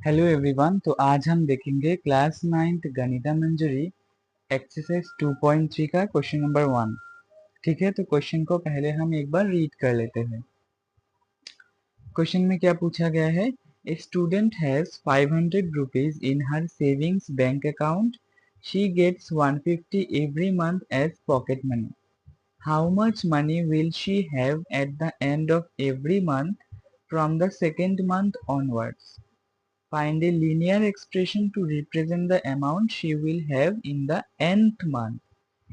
Hello everyone. तो आज हम देखेंगे क्लास 9th गणिता मंजरी एक्सरसाइज 2.3 का क्वेश्चन नंबर 1। ठीक है, तो क्वेश्चन को पहले हम एक बार रीड कर लेते हैं। क्वेश्चन में क्या पूछा गया है? A student has 500 rupees in her savings bank account. She gets 150 every month as pocket money. How much money will she have at the end of every month from the second month onwards? Find a linear expression to represent the amount she will have in the nth month.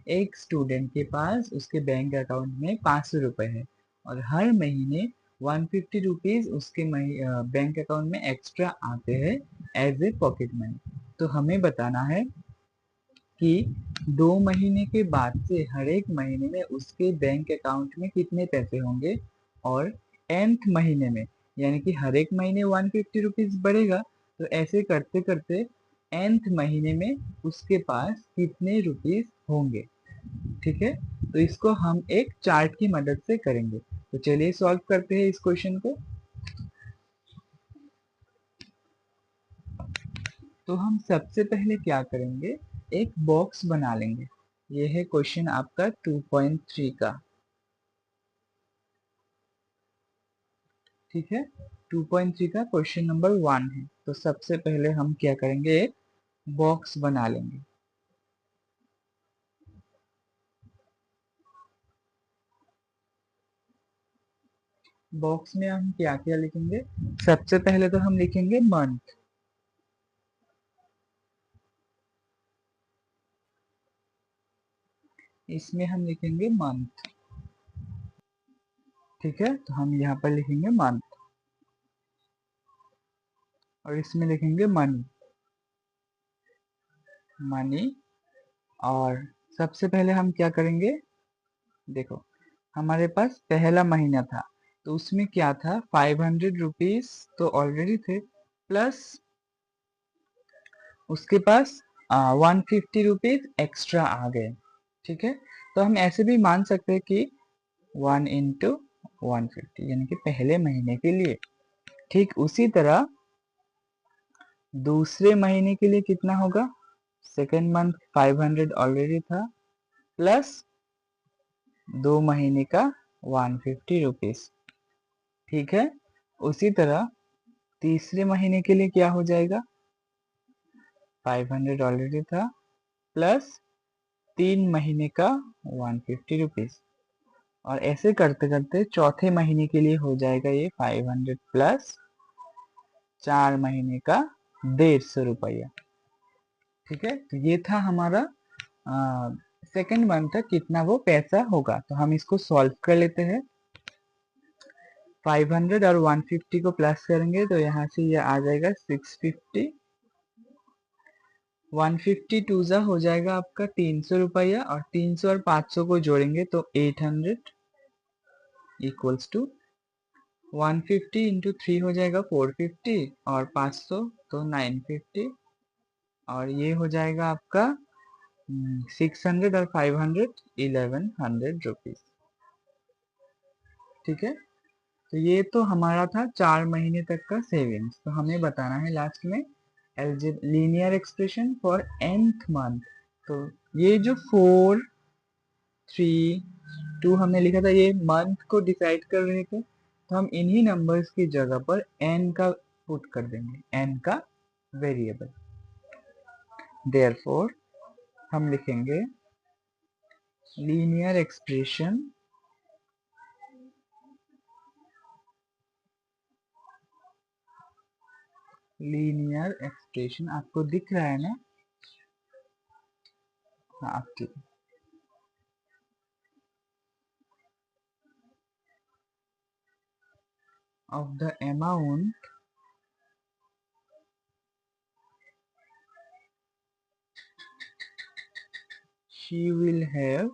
एक student के पास उसके bank account में 500 रुपए है और हर महीने 150 rupees उसके bank account में एक्स्ट्रा आते हैं एज ए पॉकेट मनी। तो हमें बताना है कि 2 महीने के बाद से हर एक महीने में उसके बैंक अकाउंट में कितने पैसे होंगे, और nth महीने में यानी कि हर एक महीने 150 रुपीज बढ़ेगा, तो ऐसे करते करते nth महीने में उसके पास कितने रुपीज होंगे। ठीक है, तो इसको हम एक चार्ट की मदद से करेंगे। तो चलिए सॉल्व करते हैं इस क्वेश्चन को। तो हम सबसे पहले क्या करेंगे, एक बॉक्स बना लेंगे। ये है क्वेश्चन आपका 2.3 का। ठीक है, 2.3 का क्वेश्चन नंबर 1 है। तो सबसे पहले हम क्या करेंगे, एक बॉक्स बना लेंगे। बॉक्स में हम क्या क्या लिखेंगे? सबसे पहले तो हम लिखेंगे मंथ। इसमें हम लिखेंगे मंथ। ठीक है, तो हम यहाँ पर लिखेंगे मंथ और इसमें लिखेंगे मनी। मनी। और सबसे पहले हम क्या करेंगे, देखो हमारे पास पहला महीना था तो उसमें क्या था, 500 रुपीज तो ऑलरेडी थे, प्लस उसके पास 150 रुपीज एक्स्ट्रा आ गए। ठीक है, तो हम ऐसे भी मान सकते हैं कि 1 into 150 यानी कि पहले महीने के लिए। ठीक उसी तरह दूसरे महीने के लिए कितना होगा, सेकेंड मंथ 500 ऑलरेडी था, प्लस 2 महीने का 150 रुपीज। ठीक है, उसी तरह तीसरे महीने के लिए क्या हो जाएगा, 500 ऑलरेडी था, प्लस 3 महीने का 150 रुपीज। और ऐसे करते करते चौथे महीने के लिए हो जाएगा ये 500 प्लस 4 महीने का 150 रुपया। ठीक है, तो ये था हमारा सेकेंड मंथ तक कितना वो पैसा होगा। तो हम इसको सॉल्व कर लेते हैं। 500 और 150 को प्लस करेंगे तो यहाँ से ये आ जाएगा 650। 150 टूजा हो जाएगा आपका 300 रुपया, और 300 और 500 को जोड़ेंगे तो 800 इक्वल्स टू 150 इंटू 3 हो जाएगा 450, और 500 तो 950, और ये हो जाएगा आपका 600 और 500 1100 रुपीज। ठीक है, तो ये तो हमारा था 4 महीने तक का सेविंग्स। तो हमें बताना है लास्ट में linear expression for nth month. तो ये जो 4 3 2 हमने लिखा था, ये मंथ को डिसाइड कर रहे थे, तो हम इन्हीं नंबर्स की जगह पर n का पुट कर देंगे, n का वेरिएबल। देयरफॉर हम लिखेंगे लीनियर एक्सप्रेशन आपको दिख रहा है ना? हाँ, आपकी of the amount she will have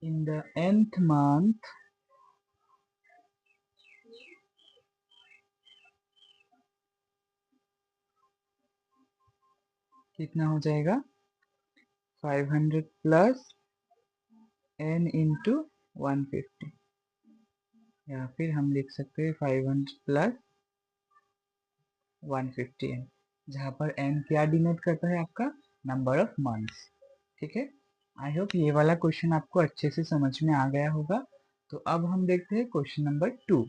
in the nth month कितना हो जाएगा, 500 प्लस n इंटू 150, या फिर हम लिख सकते हैं 500 प्लस 150 है, जहाँ पर n क्या डिनोट करता है आपका नंबर ऑफ मंथ्स। ठीक है, आई होप ये वाला क्वेश्चन आपको अच्छे से समझ में आ गया होगा। तो अब हम देखते हैं क्वेश्चन नंबर 2।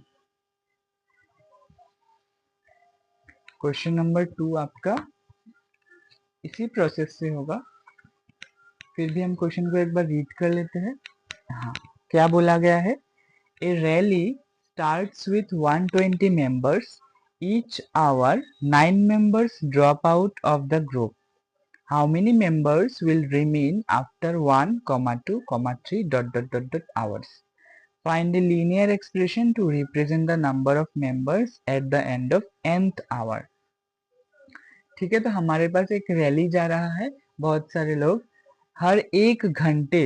क्वेश्चन नंबर 2 आपका इसी प्रोसेस से होगा, फिर भी हम क्वेश्चन को एक बार रीड कर लेते हैं। हाँ, क्या बोला गया है, ए rally starts with 120 members. Each hour, 9 members drop out of the group. How many members will remain after 1, 2, 3 hours? Find a linear expression to represent the number of members at the end of nth hour. ठीक है, तो हमारे पास एक rally जा रहा है, बहुत सारे लोग हर 1 घंटे,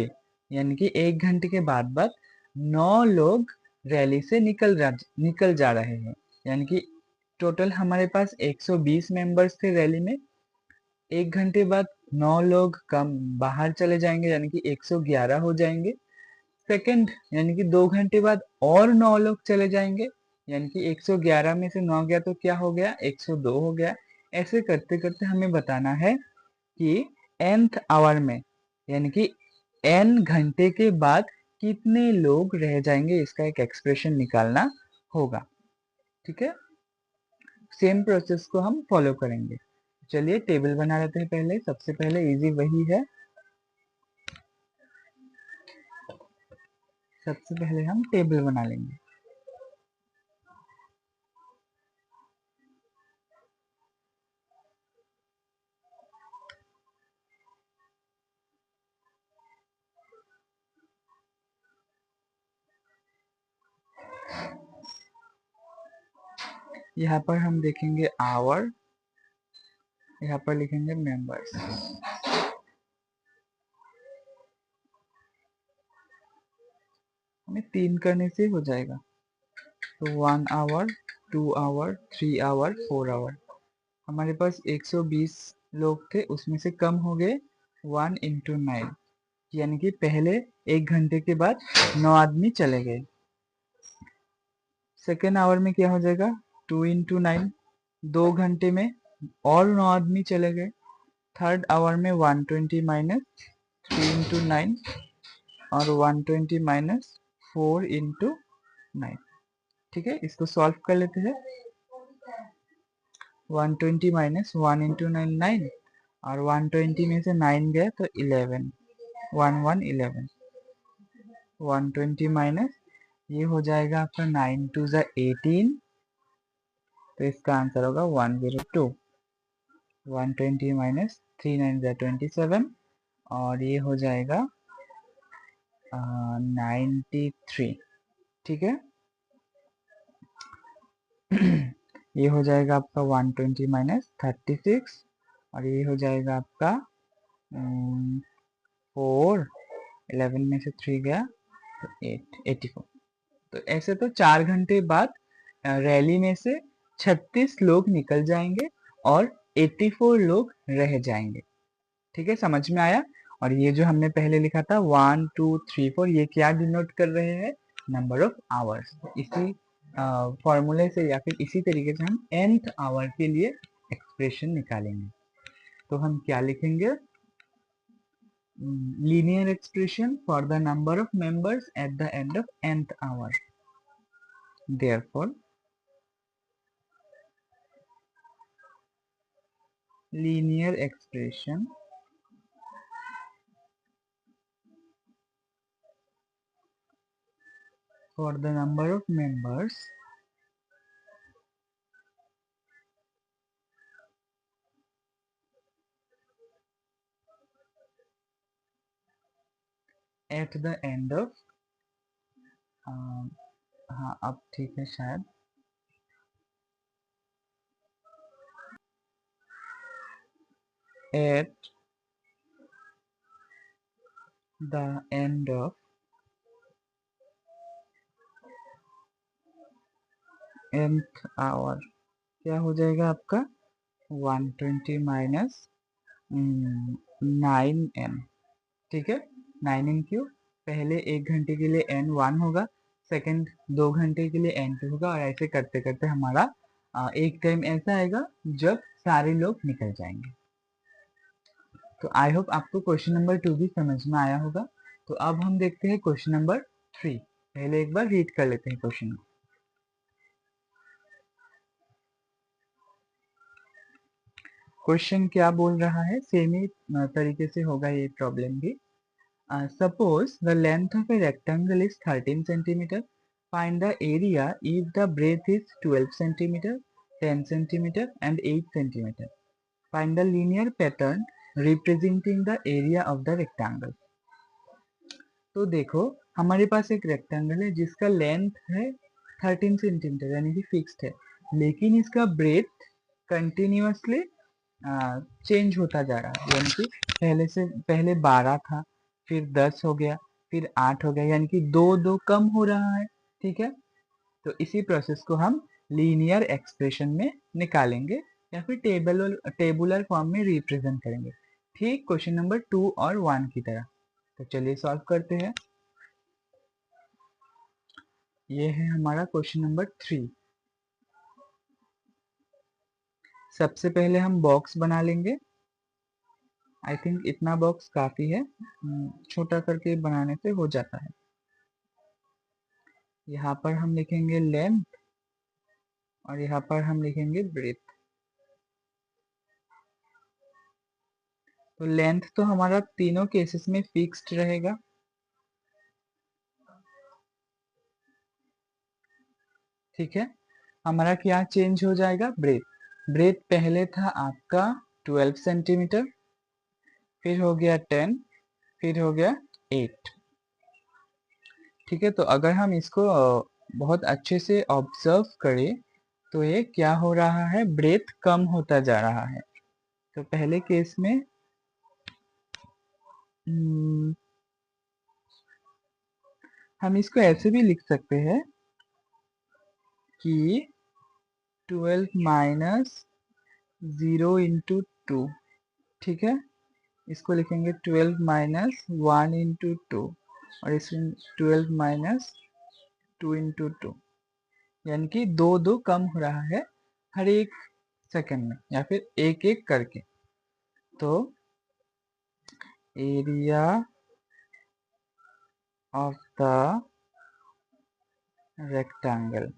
यानी कि 1 घंटे के बाद 9 लोग रैली से निकल जा रहे हैं। यानी कि टोटल हमारे पास 120 मेंबर्स थे रैली में। 1 घंटे बाद 9 लोग कम बाहर चले जाएंगे, यानी कि 111 हो जाएंगे। सेकंड यानी कि 2 घंटे बाद और 9 लोग चले जाएंगे, यानी कि 111 में से 9 गया तो क्या हो गया, 102 हो गया। ऐसे करते करते हमें बताना है कि nth आवर में, यानी कि n घंटे के बाद कितने लोग रह जाएंगे, इसका एक एक्सप्रेशन निकालना होगा। ठीक है, सेम प्रोसेस को हम फॉलो करेंगे। चलिए टेबल बना लेते हैं। पहले सबसे पहले इजी वही है, सबसे पहले हम टेबल बना लेंगे। यहाँ पर हम देखेंगे आवर, यहाँ पर लिखेंगे मेंबर्स। हमें 3 करने से हो जाएगा, तो 1 आवर, 2 आवर, 3 आवर, 4 आवर। हमारे पास 120 लोग थे, उसमें से कम हो गए 1 इंटू 9, यानी कि पहले 1 घंटे के बाद 9 आदमी चले गए। सेकेंड आवर में क्या हो जाएगा, 2 इंटू 9, 2 घंटे में और 9 आदमी चले गए। थर्ड आवर में 120 माइनस 3 इंटू 9 और 120 माइनस 4 इंटू 9। ठीक है, इसको सॉल्व कर लेते हैं। 120 माइनस 1 इंटू 9 9, और 120 में से 9 गया तो 11, 1 1 11। 120 माइनस ये हो जाएगा आपका 9 2 ज़ा 18, तो इसका आंसर होगा 102। 120 माइनस 3 9 ज़ा 27, और ये हो जाएगा 93। ठीक है, ये हो जाएगा आपका 120 माइनस 36, और ये हो जाएगा आपका 4, 11 में से 3 गया तो 8, 84। तो ऐसे तो 4 घंटे बाद रैली में से 36 लोग निकल जाएंगे और 84 लोग रह जाएंगे। ठीक है, समझ में आया। और ये जो हमने पहले लिखा था 1 2 3 4, ये क्या डिनोट कर रहे हैं, नंबर ऑफ आवर्स। इसी फॉर्मूले से या फिर इसी तरीके से हम nth आवर के लिए एक्सप्रेशन निकालेंगे। तो हम क्या लिखेंगे, linear expression for the number of members at the end of nth hour. Therefore, linear expression for the number of members at the end of हाँ अब ठीक है शायद, at the end of nth hour क्या हो जाएगा आपका 120 minus 9n। ठीक है, 9n क्यों, पहले 1 घंटे के लिए n1 होगा, सेकंड 2 घंटे के लिए n2 होगा, और ऐसे करते करते हमारा एक टाइम ऐसा आएगा जब सारे लोग निकल जाएंगे। तो आई होप आपको क्वेश्चन नंबर 2 भी समझ में आया होगा। तो अब हम देखते हैं क्वेश्चन नंबर 3। पहले एक बार रीड कर लेते हैं क्वेश्चन को। क्वेश्चन क्या बोल रहा है, सेम ही तरीके से होगा ये प्रॉब्लम भी। Suppose the length of a rectangle is 13 centimetre, find the area if the breadth is 12 centimetre, 10 centimetre and 8 centimetre. Find the linear pattern representing the area of the rectangle. तो देखो, हमारे पास एक rectangle है जिसका length है 13 centimetre यानी कि fixed है, लेकिन इसका ब्रेथ कंटिन्यूअसली चेंज होता जा रहा है, यानी कि पहले 12 था, फिर 10 हो गया, फिर 8 हो गया, यानी कि 2 कम हो रहा है। ठीक है, तो इसी प्रोसेस को हम लीनियर एक्सप्रेशन में निकालेंगे या फिर टेबुलर फॉर्म में रिप्रेजेंट करेंगे, ठीक क्वेश्चन नंबर 2 और 1 की तरह। तो चलिए सॉल्व करते हैं। ये है हमारा क्वेश्चन नंबर 3। सबसे पहले हम बॉक्स बना लेंगे। आई थिंक इतना बॉक्स काफी है, छोटा करके बनाने से हो जाता है। यहाँ पर हम लिखेंगे लेंथ और यहाँ पर हम लिखेंगे ब्रेथ। तो लेंथ तो हमारा तीनों केसेस में फिक्स्ड रहेगा, ठीक है। हमारा क्या चेंज हो जाएगा, ब्रेथ। ब्रेथ पहले था आपका 12 सेंटीमीटर, फिर हो गया 10, फिर हो गया 8। ठीक है, तो अगर हम इसको बहुत अच्छे से ऑब्जर्व करें तो ये क्या हो रहा है, ब्रेथ कम होता जा रहा है। तो पहले केस में हम इसको ऐसे भी लिख सकते हैं कि 12 माइनस 0 इंटू 2, ठीक है। इसको लिखेंगे 12 माइनस 1 इंटू 2, और इसमें 12 माइनस 2 इंटू 2, यानी कि 2 कम हो रहा है हर एक सेकंड में या फिर एक एक करके। तो area of the rectangle,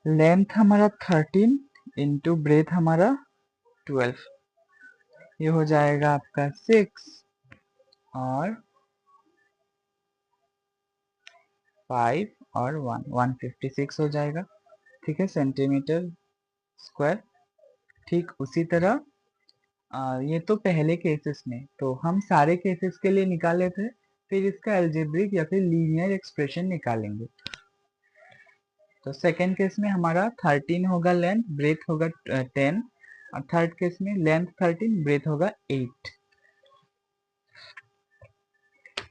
length हमारा 13 इंटू ब्रेथ हमारा 12, ये हो जाएगा आपका 6 और 5 और 1, 156 हो जाएगा, ठीक है, सेंटीमीटर स्क्वायर। ठीक उसी तरह ये तो पहले केसेस में, तो हम सारे केसेस के लिए निकाले थे, फिर इसका एल्जेब्रिक या फिर लीनियर एक्सप्रेशन निकालेंगे। तो सेकेंड केस में हमारा 13 होगा लेंथ, ब्रेथ होगा 10, और थर्ड केस में लेंथ 13, ब्रेथ होगा 8।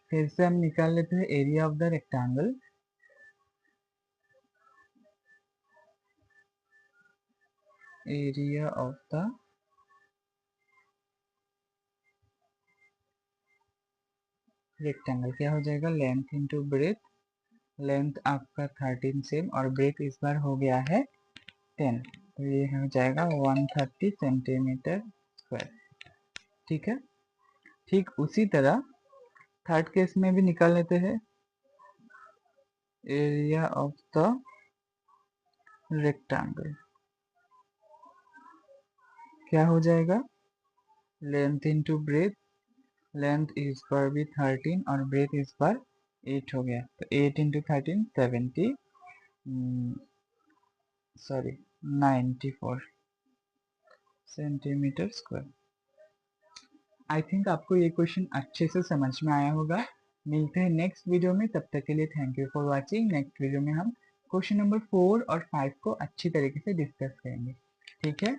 फिर से हम निकाल लेते हैं area of the rectangle. Area of the rectangle क्या हो जाएगा, लेंथ इंटू ब्रेथ। लेंथ आपका 13 सेम और ब्रेथ इस बार हो गया है 10, तो ये हो जाएगा 130 सेंटीमीटर स्क्वायर, ठीक है। ठीक उसी तरह थर्ड केस में भी निकाल लेते हैं एरिया ऑफ द रेक्टेंगल। क्या हो जाएगा, लेंथ इंटू ब्रेथ। लेंथ इस बार भी 13 और ब्रेथ इस बार 8 हो गया, तो 8 into 13 70, sorry 94 centimetre square. I think आपको ये क्वेश्चन अच्छे से समझ में आया होगा। मिलते हैं नेक्स्ट वीडियो में, तब तक के लिए thank you for watching. Next video में हम क्वेश्चन नंबर 4 और 5 को अच्छी तरीके से डिस्कस करेंगे, ठीक है।